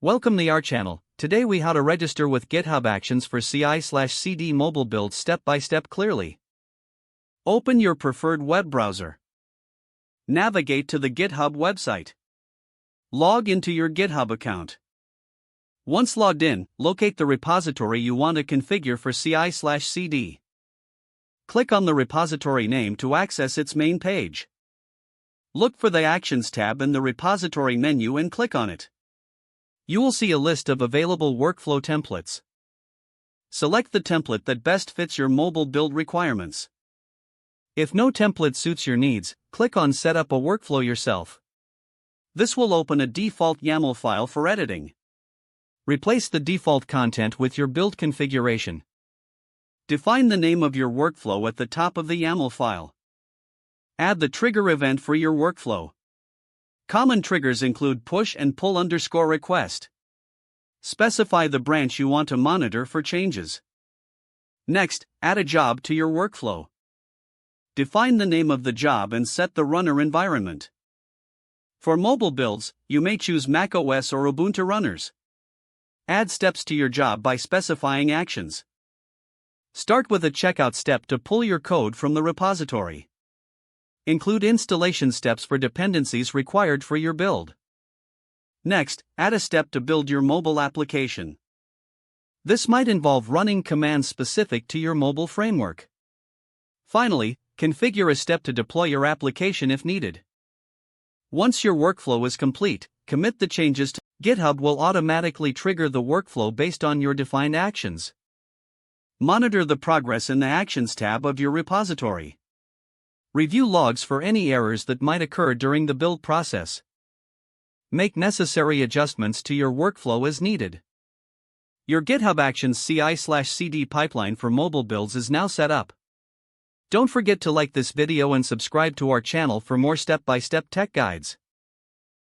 Welcome to our channel. Today we how to register with GitHub Actions for CI/CD mobile builds step by step clearly. Open your preferred web browser. Navigate to the GitHub website. Log into your GitHub account. Once logged in, locate the repository you want to configure for CI/CD. Click on the repository name to access its main page. Look for the Actions tab in the repository menu and click on it. You will see a list of available workflow templates. Select the template that best fits your mobile build requirements. If no template suits your needs, click on Set up a workflow yourself. This will open a default YAML file for editing. Replace the default content with your build configuration. Define the name of your workflow at the top of the YAML file. Add the trigger event for your workflow. Common triggers include push and pull _request. Specify the branch you want to monitor for changes. Next, add a job to your workflow. Define the name of the job and set the runner environment. For mobile builds, you may choose macOS or Ubuntu runners. Add steps to your job by specifying actions. Start with a checkout step to pull your code from the repository. Include installation steps for dependencies required for your build. Next, add a step to build your mobile application. This might involve running commands specific to your mobile framework. Finally, configure a step to deploy your application if needed. Once your workflow is complete, commit the changes to GitHub will automatically trigger the workflow based on your defined actions. Monitor the progress in the Actions tab of your repository. Review logs for any errors that might occur during the build process. Make necessary adjustments to your workflow as needed. Your GitHub Actions CI/CD pipeline for mobile builds is now set up. Don't forget to like this video and subscribe to our channel for more step-by-step tech guides.